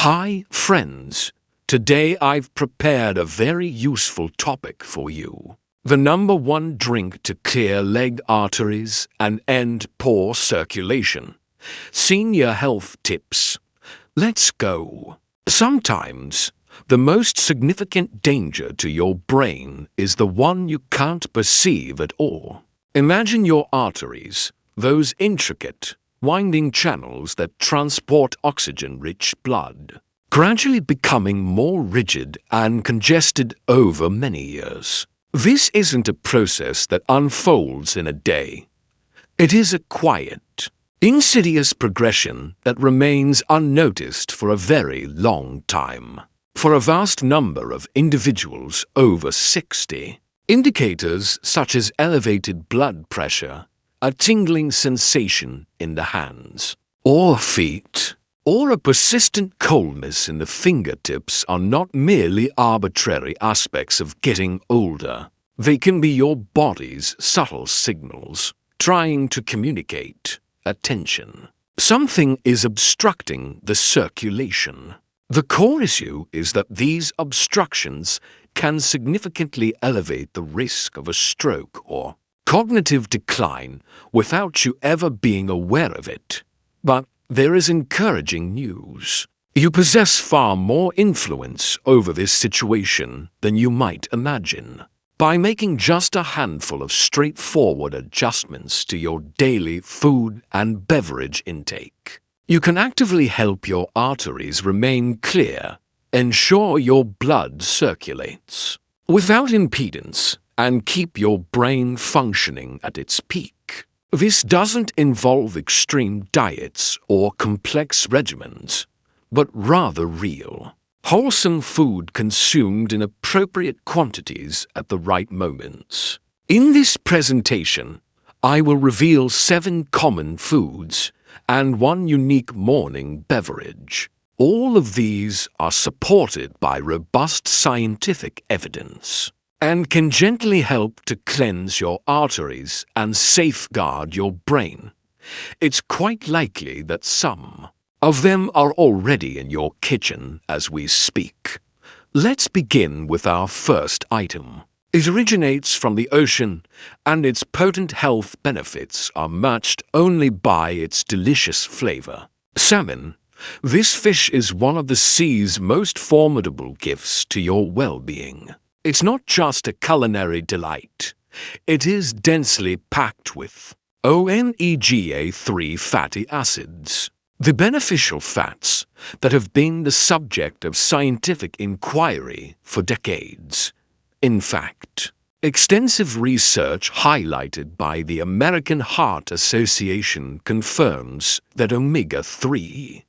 Hi, friends. Today I've prepared a very useful topic for you. The #1 drink to clear leg arteries and end poor circulation. Senior health tips. Let's go. Sometimes, the most significant danger to your brain is the one you can't perceive at all. Imagine your arteries, those intricate, winding channels that transport oxygen-rich blood, gradually becoming more rigid and congested over many years. This isn't a process that unfolds in a day. It is a quiet, insidious progression that remains unnoticed for a very long time. For a vast number of individuals over 60, indicators such as elevated blood pressure, a tingling sensation in the hands or feet, or a persistent coldness in the fingertips are not merely arbitrary aspects of getting older. They can be your body's subtle signals trying to communicate attention. Something is obstructing the circulation. The core issue is that these obstructions can significantly elevate the risk of a stroke or cognitive decline without you ever being aware of it. But there is encouraging news. You possess far more influence over this situation than you might imagine. By making just a handful of straightforward adjustments to your daily food and beverage intake, you can actively help your arteries remain clear, ensure your blood circulates without impedance, and keep your brain functioning at its peak. This doesn't involve extreme diets or complex regimens, but rather real, wholesome food consumed in appropriate quantities at the right moments. In this presentation, I will reveal 7 common foods and 1 unique morning beverage. All of these are supported by robust scientific evidence and can gently help to cleanse your arteries and safeguard your brain. It's quite likely that some of them are already in your kitchen as we speak. Let's begin with our first item. It originates from the ocean, and its potent health benefits are matched only by its delicious flavor. Salmon. This fish is one of the sea's most formidable gifts to your well-being. It's not just a culinary delight. It is densely packed with omega-3 fatty acids, the beneficial fats that have been the subject of scientific inquiry for decades. In fact, extensive research highlighted by the American Heart Association confirms that omega-3s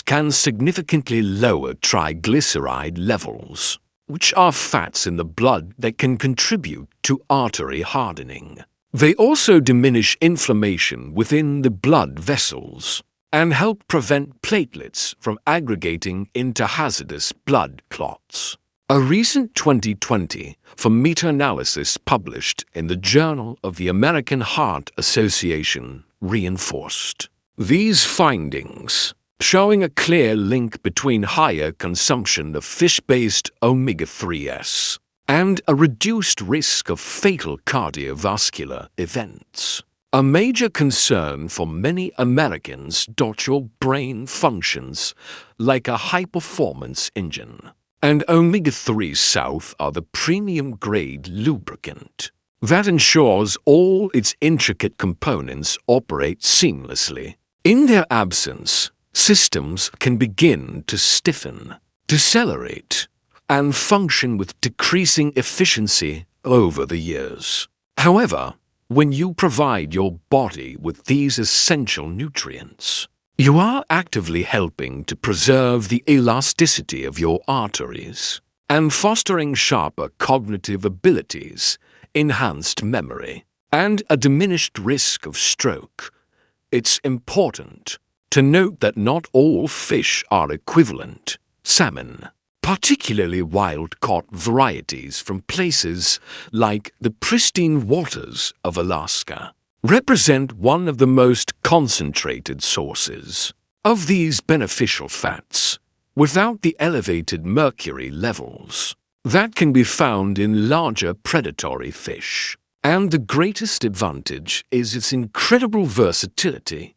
can significantly lower triglyceride levels, which are fats in the blood that can contribute to artery hardening. They also diminish inflammation within the blood vessels and help prevent platelets from aggregating into hazardous blood clots. A recent 2020 meta-analysis published in the Journal of the American Heart Association reinforced these findings, showing a clear link between higher consumption of fish-based omega-3s and a reduced risk of fatal cardiovascular events. A major concern for many Americans. Your brain functions like a high-performance engine, and omega-3 south are the premium-grade lubricant that ensures all its intricate components operate seamlessly. In their absence, systems can begin to stiffen, decelerate, and function with decreasing efficiency over the years. However, when you provide your body with these essential nutrients, you are actively helping to preserve the elasticity of your arteries and fostering sharper cognitive abilities, enhanced memory, and a diminished risk of stroke. It's important to note that not all fish are equivalent. Salmon, particularly wild-caught varieties from places like the pristine waters of Alaska, represent one of the most concentrated sources of these beneficial fats. without the elevated mercury levels that can be found in larger predatory fish. And the greatest advantage is its incredible versatility.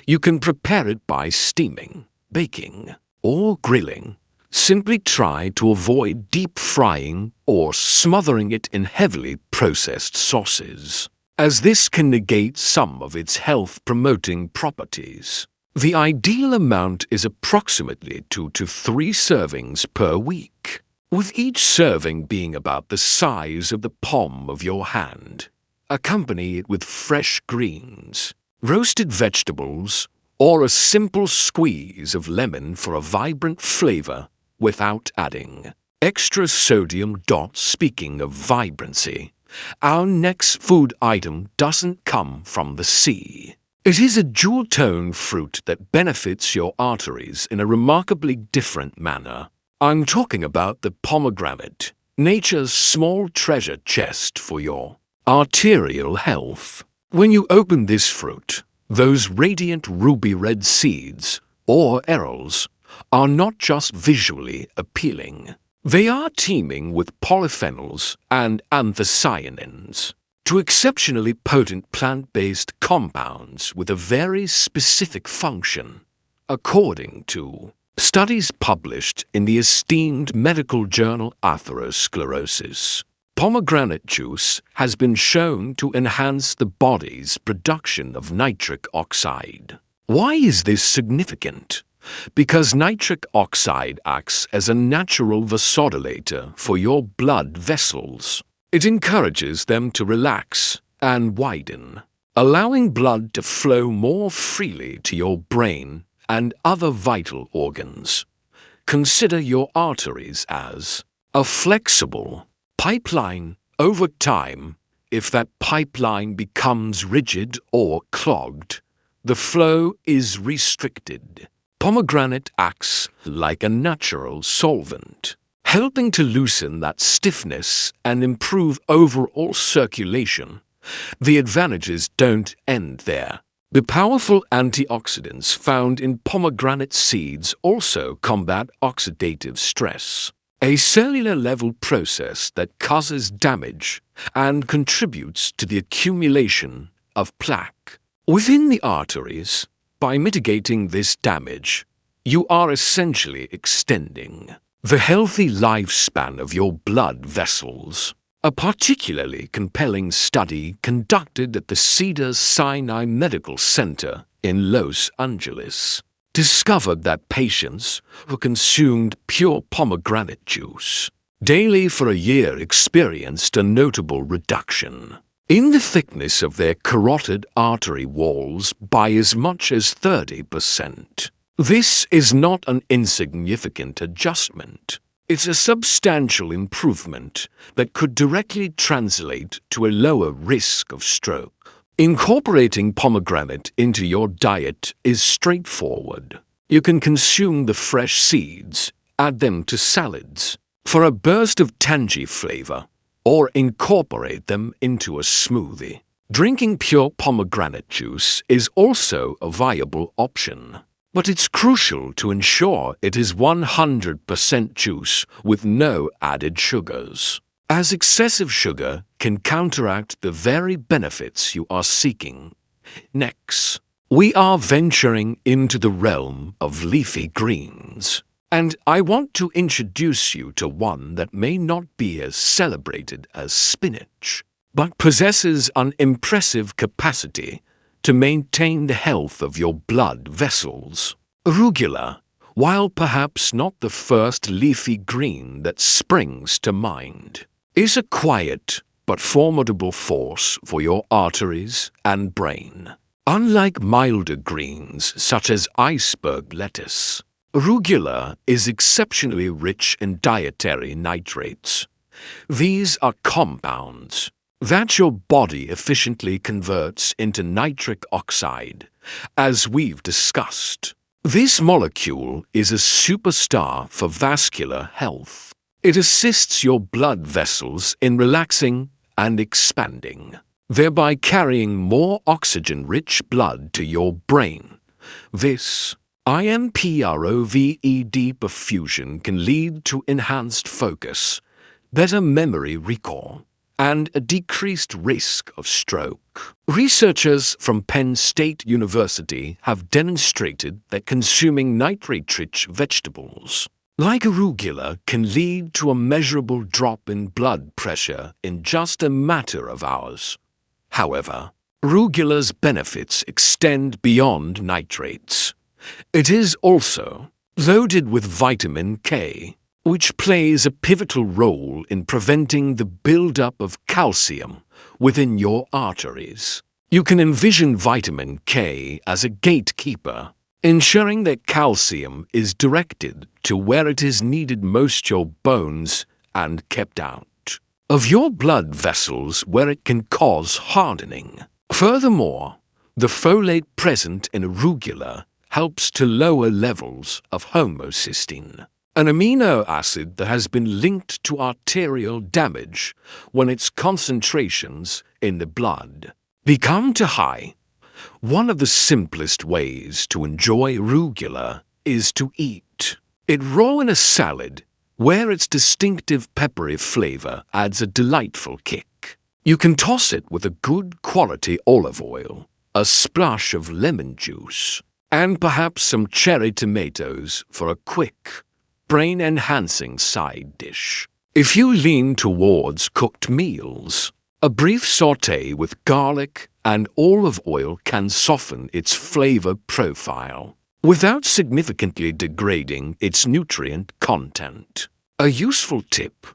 You can prepare it by steaming, baking, or grilling. Simply try to avoid deep frying or smothering it in heavily processed sauces, as this can negate some of its health-promoting properties. The ideal amount is approximately 2 to 3 servings per week, with each serving being about the size of the palm of your hand. Accompany it with fresh greens, roasted vegetables, or a simple squeeze of lemon for a vibrant flavor without adding extra sodium. Speaking of vibrancy, our next food item doesn't come from the sea. It is a jewel-tone fruit that benefits your arteries in a remarkably different manner. I'm talking about the pomegranate, nature's small treasure chest for your arterial health. When you open this fruit, those radiant ruby-red seeds, or arils, are not just visually appealing. They are teeming with polyphenols and anthocyanins, two exceptionally potent plant-based compounds with a very specific function, according to studies published in the esteemed medical journal Atherosclerosis. Pomegranate juice has been shown to enhance the body's production of nitric oxide. Why is this significant? Because nitric oxide acts as a natural vasodilator for your blood vessels. It encourages them to relax and widen, allowing blood to flow more freely to your brain and other vital organs. Consider your arteries as a flexible pipeline. Over time, if that pipeline becomes rigid or clogged, the flow is restricted. Pomegranate acts like a natural solvent, helping to loosen that stiffness and improve overall circulation. The advantages don't end there. The powerful antioxidants found in pomegranate seeds also combat oxidative stress, a cellular-level process that causes damage and contributes to the accumulation of plaque within the arteries. By mitigating this damage, you are essentially extending the healthy lifespan of your blood vessels. A particularly compelling study conducted at the Cedars-Sinai Medical Center in Los Angeles discovered that patients who consumed pure pomegranate juice daily for a year experienced a notable reduction in the thickness of their carotid artery walls by as much as 30%. This is not an insignificant adjustment. It's a substantial improvement that could directly translate to a lower risk of stroke. Incorporating pomegranate into your diet is straightforward. You can consume the fresh seeds, add them to salads for a burst of tangy flavor, or incorporate them into a smoothie. Drinking pure pomegranate juice is also a viable option, but it's crucial to ensure it is 100% juice with no added sugars, as excessive sugar can counteract the very benefits you are seeking. Next, we are venturing into the realm of leafy greens. And I want to introduce you to one that may not be as celebrated as spinach, but possesses an impressive capacity to maintain the health of your blood vessels. Arugula, while perhaps not the first leafy green that springs to mind, is a quiet but formidable force for your arteries and brain. Unlike milder greens such as iceberg lettuce, arugula is exceptionally rich in dietary nitrates. These are compounds that your body efficiently converts into nitric oxide, as we've discussed. This molecule is a superstar for vascular health. It assists your blood vessels in relaxing and expanding, thereby carrying more oxygen-rich blood to your brain. This, IMPROVED perfusion can lead to enhanced focus, better memory recall, and a decreased risk of stroke. Researchers from Penn State University have demonstrated that consuming nitrate-rich vegetables, like arugula, can lead to a measurable drop in blood pressure in just a matter of hours. However, arugula's benefits extend beyond nitrates. It is also loaded with vitamin K, which plays a pivotal role in preventing the buildup of calcium within your arteries. You can envision vitamin K as a gatekeeper, ensuring that calcium is directed to where it is needed most: your bones and kept out of your blood vessels where it can cause hardening. Furthermore, the folate present in arugula helps to lower levels of homocysteine, an amino acid that has been linked to arterial damage when its concentrations in the blood become too high. One of the simplest ways to enjoy arugula is to eat it raw in a salad, where its distinctive peppery flavor adds a delightful kick. You can toss it with a good quality olive oil, a splash of lemon juice, and perhaps some cherry tomatoes for a quick, brain-enhancing side dish. If you lean towards cooked meals, a brief sauté with garlic and olive oil can soften its flavor profile without significantly degrading its nutrient content. A useful tip: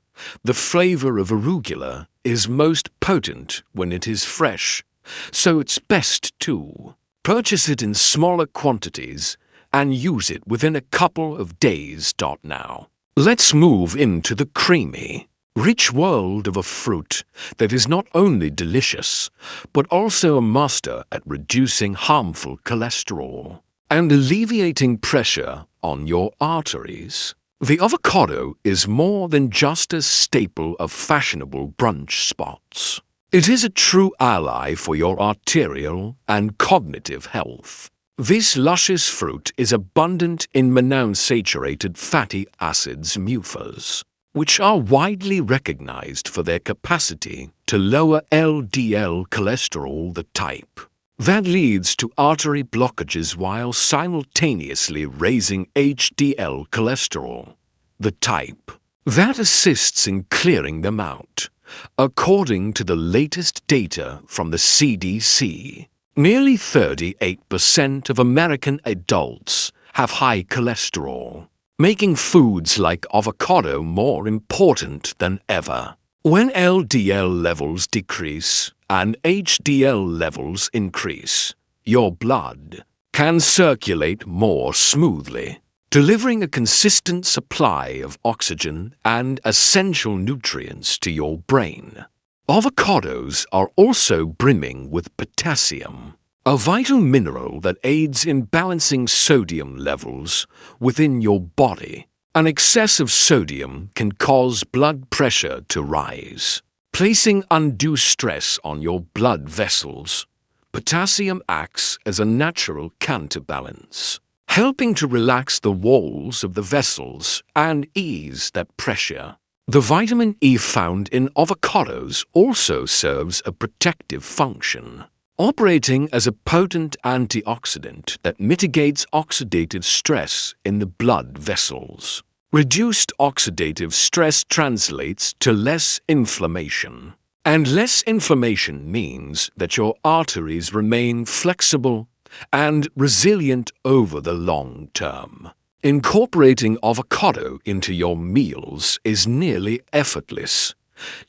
the flavor of arugula is most potent when it is fresh, so it's best to purchase it in smaller quantities and use it within a couple of days. Now, let's move into the creamy, rich world of a fruit that is not only delicious, but also a master at reducing harmful cholesterol and alleviating pressure on your arteries. The avocado is more than just a staple of fashionable brunch spots. It is a true ally for your arterial and cognitive health. This luscious fruit is abundant in monounsaturated fatty acids (MUFAs), which are widely recognized for their capacity to lower LDL cholesterol, the type that leads to artery blockages while simultaneously raising HDL cholesterol, the type that assists in clearing them out. According to the latest data from the CDC, nearly 38% of American adults have high cholesterol, making foods like avocado more important than ever. When LDL levels decrease and HDL levels increase, your blood can circulate more smoothly, delivering a consistent supply of oxygen and essential nutrients to your brain. Avocados are also brimming with potassium, a vital mineral that aids in balancing sodium levels within your body. An excess of sodium can cause blood pressure to rise, placing undue stress on your blood vessels. Potassium acts as a natural counterbalance, helping to relax the walls of the vessels and ease that pressure. The vitamin E found in avocados also serves a protective function, operating as a potent antioxidant that mitigates oxidative stress in the blood vessels. Reduced oxidative stress translates to less inflammation, and less inflammation means that your arteries remain flexible and resilient over the long term. Incorporating avocado into your meals is nearly effortless.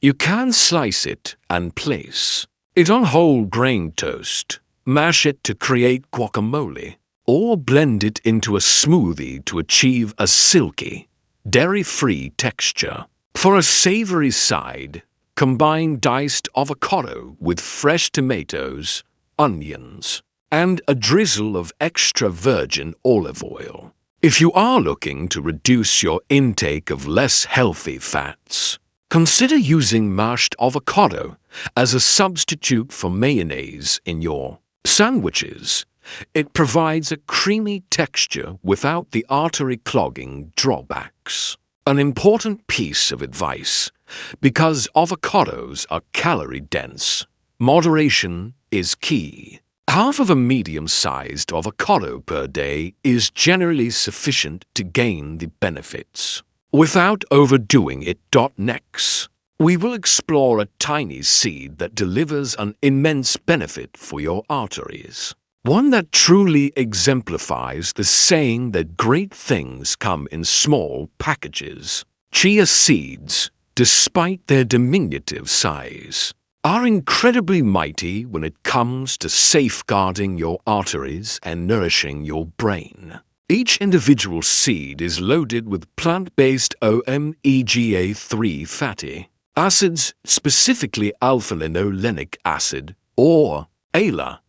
You can slice it and place it on whole grain toast, mash it to create guacamole, or blend it into a smoothie to achieve a silky, dairy-free texture. For a savory side, combine diced avocado with fresh tomatoes, onions, and a drizzle of extra virgin olive oil. If you are looking to reduce your intake of less healthy fats, consider using mashed avocado as a substitute for mayonnaise in your sandwiches. It provides a creamy texture without the artery clogging drawbacks. An important piece of advice: because avocados are calorie-dense, moderation is key. Half of a medium-sized avocado per day is generally sufficient to gain the benefits, without overdoing it. Next, we will explore a tiny seed that delivers an immense benefit for your arteries. One that truly exemplifies the saying that great things come in small packages. Chia seeds, despite their diminutive size, are incredibly mighty when it comes to safeguarding your arteries and nourishing your brain. Each individual seed is loaded with plant-based omega-3 fatty acids, specifically alpha-linolenic acid, or ALA.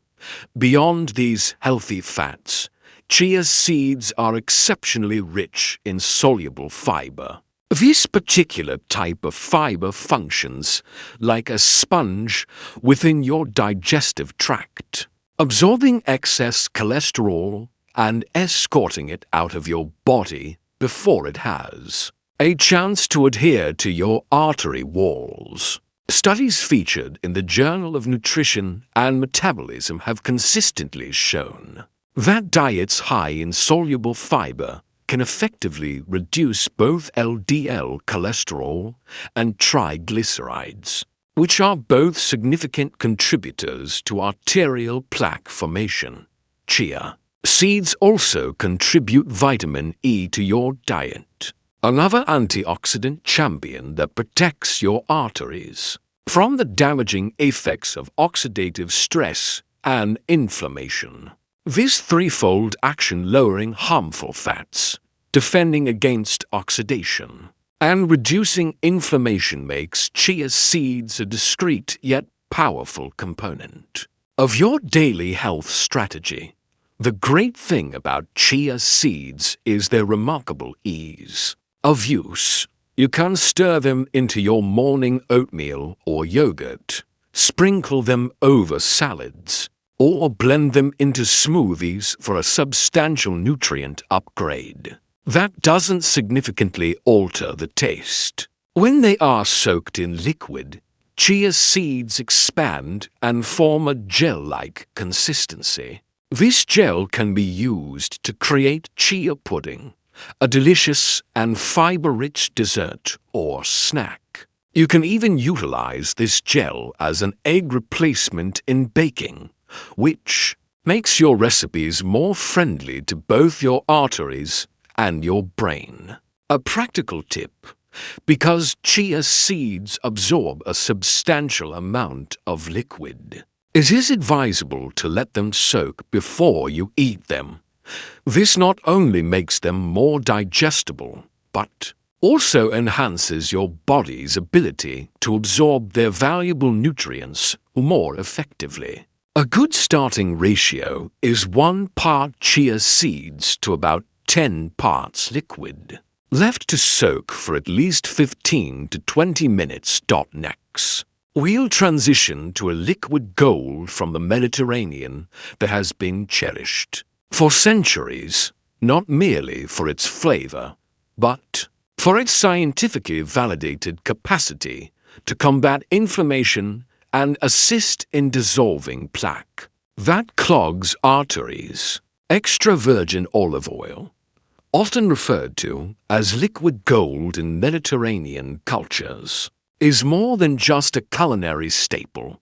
Beyond these healthy fats, chia seeds are exceptionally rich in soluble fiber. This particular type of fiber functions like a sponge within your digestive tract, absorbing excess cholesterol and escorting it out of your body before it has a chance to adhere to your artery walls. Studies featured in the Journal of Nutrition and Metabolism have consistently shown that diets high in soluble fiber can effectively reduce both LDL cholesterol and triglycerides, which are both significant contributors to arterial plaque formation. Chia seeds also contribute vitamin E to your diet, another antioxidant champion that protects your arteries from the damaging effects of oxidative stress and inflammation. This threefold action, lowering harmful fats, defending against oxidation, and reducing inflammation, makes chia seeds a discreet yet powerful component of your daily health strategy. The great thing about chia seeds is their remarkable ease of use. You can stir them into your morning oatmeal or yogurt, sprinkle them over salads, or blend them into smoothies for a substantial nutrient upgrade. That doesn't significantly alter the taste. When they are soaked in liquid, chia seeds expand and form a gel-like consistency. This gel can be used to create chia pudding, a delicious and fiber-rich dessert or snack. You can even utilize this gel as an egg replacement in baking, which makes your recipes more friendly to both your arteries and your brain. A practical tip: because chia seeds absorb a substantial amount of liquid, it is advisable to let them soak before you eat them. This not only makes them more digestible, but also enhances your body's ability to absorb their valuable nutrients more effectively. A good starting ratio is 1 part chia seeds to about 10 parts liquid, left to soak for at least 15 to 20 minutes. Next, we'll transition to a liquid gold from the Mediterranean that has been cherished for centuries, not merely for its flavor, but for its scientifically validated capacity to combat inflammation and assist in dissolving plaque that clogs arteries. Extra virgin olive oil, often referred to as liquid gold in Mediterranean cultures, is more than just a culinary staple.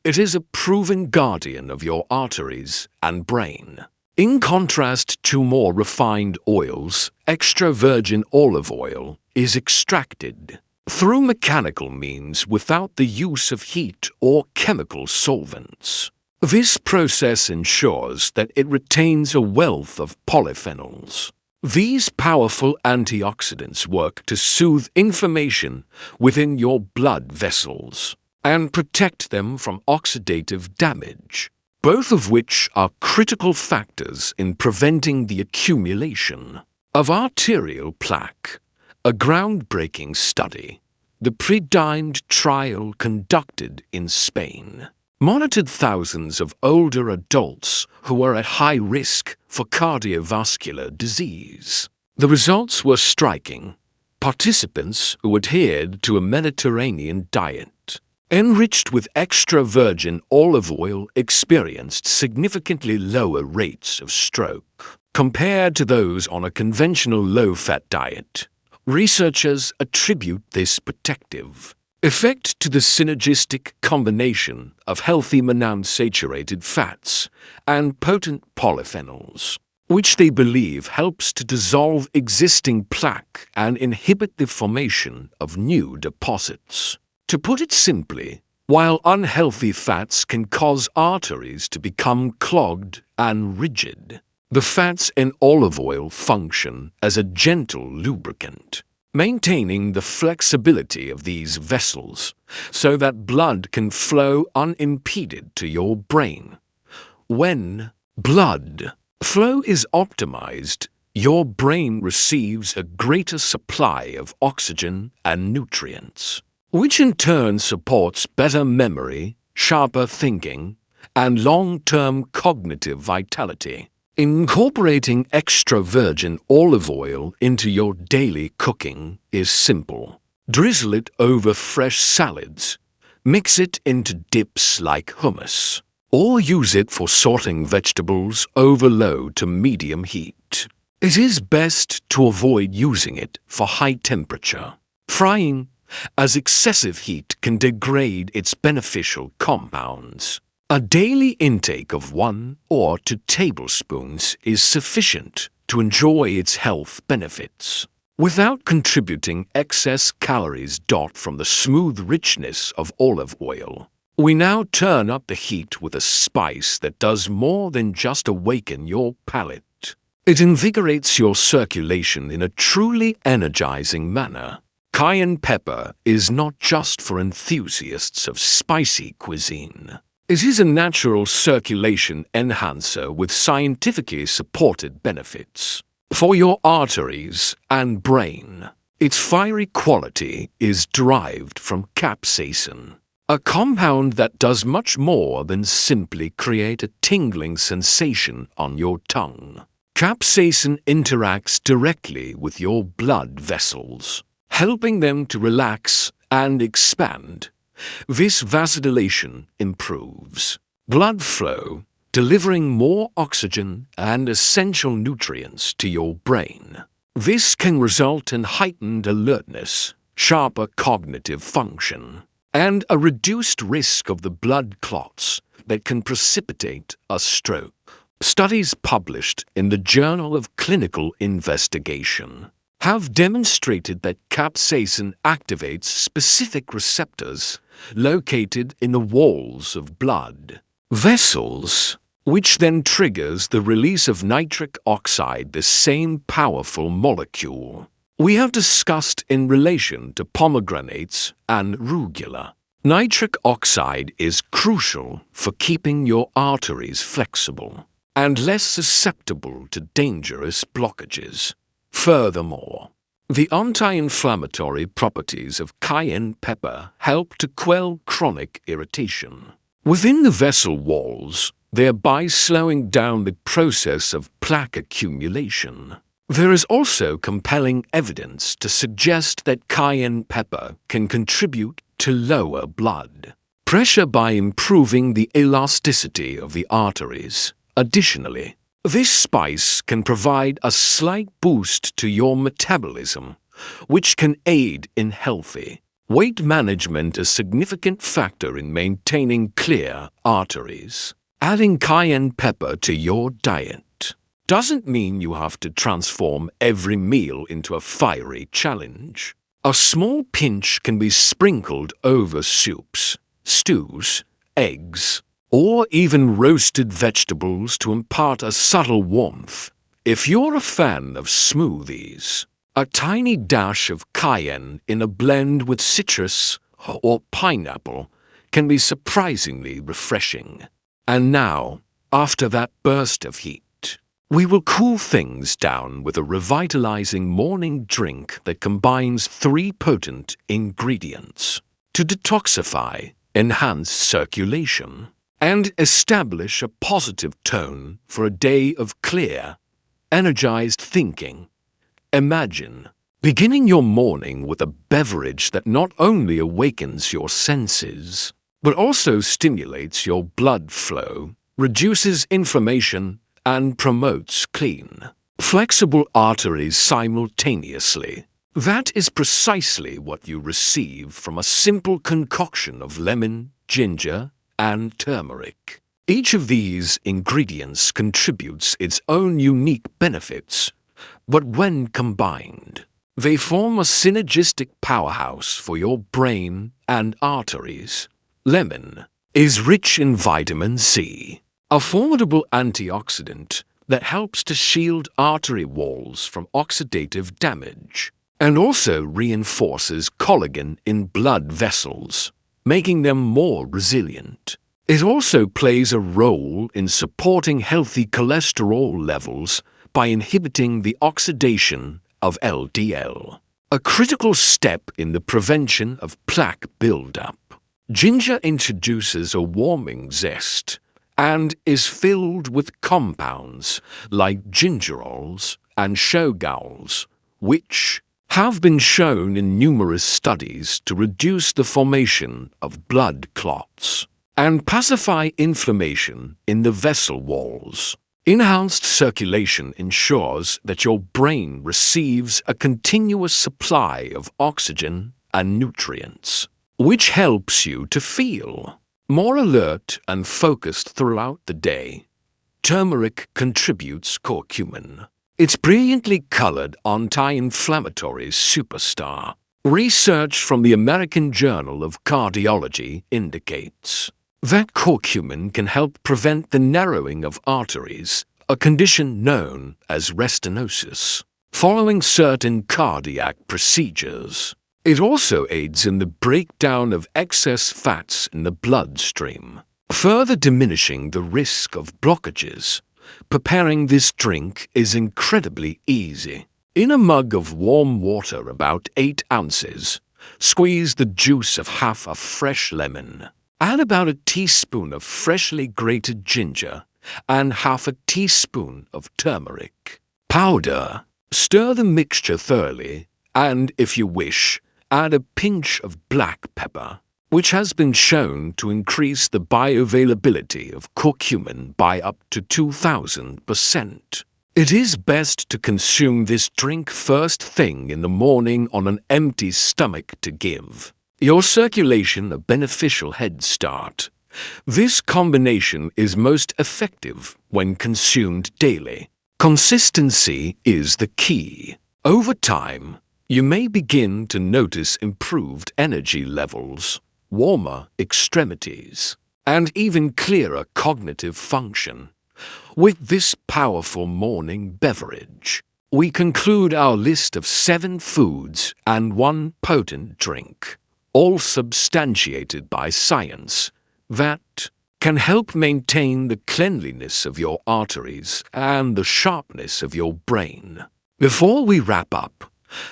It is a proven guardian of your arteries and brain. In contrast to more refined oils, extra virgin olive oil is extracted through mechanical means without the use of heat or chemical solvents. This process ensures that it retains a wealth of polyphenols. These powerful antioxidants work to soothe inflammation within your blood vessels and protect them from oxidative damage, both of which are critical factors in preventing the accumulation of arterial plaque. A groundbreaking study, the predefined trial conducted in Spain, monitored thousands of older adults who were at high risk for cardiovascular disease. The results were striking. Participants who adhered to a Mediterranean diet, enriched with extra virgin olive oil, experienced significantly lower rates of stroke compared to those on a conventional low-fat diet. Researchers attribute this protective effect to the synergistic combination of healthy monounsaturated fats and potent polyphenols, which they believe helps to dissolve existing plaque and inhibit the formation of new deposits. To put it simply, while unhealthy fats can cause arteries to become clogged and rigid, the fats in olive oil function as a gentle lubricant, maintaining the flexibility of these vessels so that blood can flow unimpeded to your brain. When blood flow is optimized, your brain receives a greater supply of oxygen and nutrients, which in turn supports better memory, sharper thinking, and long-term cognitive vitality. Incorporating extra virgin olive oil into your daily cooking is simple. Drizzle it over fresh salads, mix it into dips like hummus, or use it for sauteing vegetables over low to medium heat. It is best to avoid using it for high-temperature frying, as excessive heat can degrade its beneficial compounds. A daily intake of 1 or 2 tablespoons is sufficient to enjoy its health benefits, without contributing excess calories from the smooth richness of olive oil. We now turn up the heat with a spice that does more than just awaken your palate. It invigorates your circulation in a truly energizing manner. Cayenne pepper is not just for enthusiasts of spicy cuisine. It is a natural circulation enhancer with scientifically supported benefits for your arteries and brain. Its fiery quality is derived from capsaicin, a compound that does much more than simply create a tingling sensation on your tongue. Capsaicin interacts directly with your blood vessels, helping them to relax and expand. This vasodilation improves blood flow, delivering more oxygen and essential nutrients to your brain. This can result in heightened alertness, sharper cognitive function, and a reduced risk of the blood clots that can precipitate a stroke. Studies published in the Journal of Clinical Investigation have demonstrated that capsaicin activates specific receptors located in the walls of blood vessels, which then triggers the release of nitric oxide, the same powerful molecule we have discussed in relation to pomegranates and rugula. Nitric oxide is crucial for keeping your arteries flexible and less susceptible to dangerous blockages. Furthermore, the anti-inflammatory properties of cayenne pepper help to quell chronic irritation within the vessel walls, thereby slowing down the process of plaque accumulation. There is also compelling evidence to suggest that cayenne pepper can contribute to lower blood pressure by improving the elasticity of the arteries. Additionally, this spice can provide a slight boost to your metabolism, which can aid in healthy weight management, a significant factor in maintaining clear arteries. Adding cayenne pepper to your diet doesn't mean you have to transform every meal into a fiery challenge. A small pinch can be sprinkled over soups, stews, eggs, or even roasted vegetables to impart a subtle warmth. If you're a fan of smoothies, a tiny dash of cayenne in a blend with citrus or pineapple can be surprisingly refreshing. And now, after that burst of heat, we will cool things down with a revitalizing morning drink that combines 3 potent ingredients to detoxify, enhance circulation, and establish a positive tone for a day of clear, energized thinking. Imagine beginning your morning with a beverage that not only awakens your senses, but also stimulates your blood flow, reduces inflammation, and promotes clean, flexible arteries simultaneously. That is precisely what you receive from a simple concoction of lemon, ginger, and turmeric. Each of these ingredients contributes its own unique benefits, but when combined, they form a synergistic powerhouse for your brain and arteries. Lemon is rich in vitamin C, a formidable antioxidant that helps to shield artery walls from oxidative damage, and also reinforces collagen in blood vessels, making them more resilient. It also plays a role in supporting healthy cholesterol levels by inhibiting the oxidation of LDL, a critical step in the prevention of plaque buildup. Ginger introduces a warming zest and is filled with compounds like gingerols and shogaols, which have been shown in numerous studies to reduce the formation of blood clots and pacify inflammation in the vessel walls. Enhanced circulation ensures that your brain receives a continuous supply of oxygen and nutrients, which helps you to feel more alert and focused throughout the day. Turmeric contributes curcumin. It's brilliantly colored anti-inflammatory superstar. Research from the American Journal of Cardiology indicates that curcumin can help prevent the narrowing of arteries, a condition known as restenosis, following certain cardiac procedures. It also aids in the breakdown of excess fats in the bloodstream, further diminishing the risk of blockages. Preparing this drink is incredibly easy. In a mug of warm water about 8 ounces, squeeze the juice of half a fresh lemon. Add about a teaspoon of freshly grated ginger and half a teaspoon of turmeric powder. Stir the mixture thoroughly and, if you wish, add a pinch of black pepper, which has been shown to increase the bioavailability of curcumin by up to 2,000%. It is best to consume this drink first thing in the morning on an empty stomach to give your circulation a beneficial head start. This combination is most effective when consumed daily. Consistency is the key. Over time, you may begin to notice improved energy levels, warmer extremities, and even clearer cognitive function. With this powerful morning beverage, we conclude our list of 7 foods and 1 potent drink, all substantiated by science, that can help maintain the cleanliness of your arteries and the sharpness of your brain. Before we wrap up,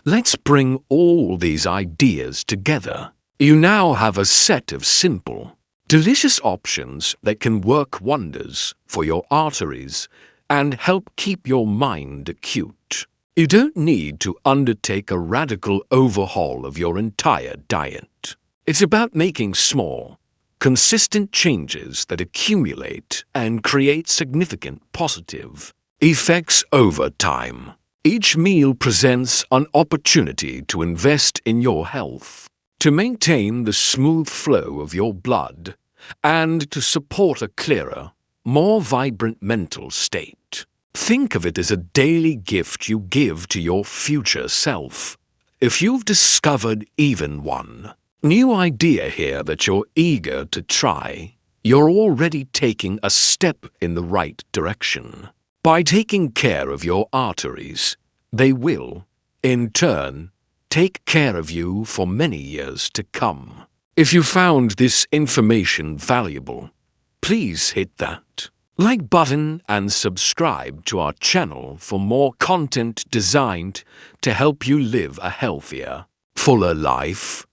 let's bring all these ideas together. You now have a set of simple, delicious options that can work wonders for your arteries and help keep your mind acute. You don't need to undertake a radical overhaul of your entire diet. It's about making small, consistent changes that accumulate and create significant positive effects over time. Each meal presents an opportunity to invest in your health, to maintain the smooth flow of your blood, and to support a clearer, more vibrant mental state. Think of it as a daily gift you give to your future self. If you've discovered even one new idea here that you're eager to try, you're already taking a step in the right direction. By taking care of your arteries, they will, in turn, take care of you for many years to come. If you found this information valuable, please hit that like button and subscribe to our channel for more content designed to help you live a healthier, fuller life.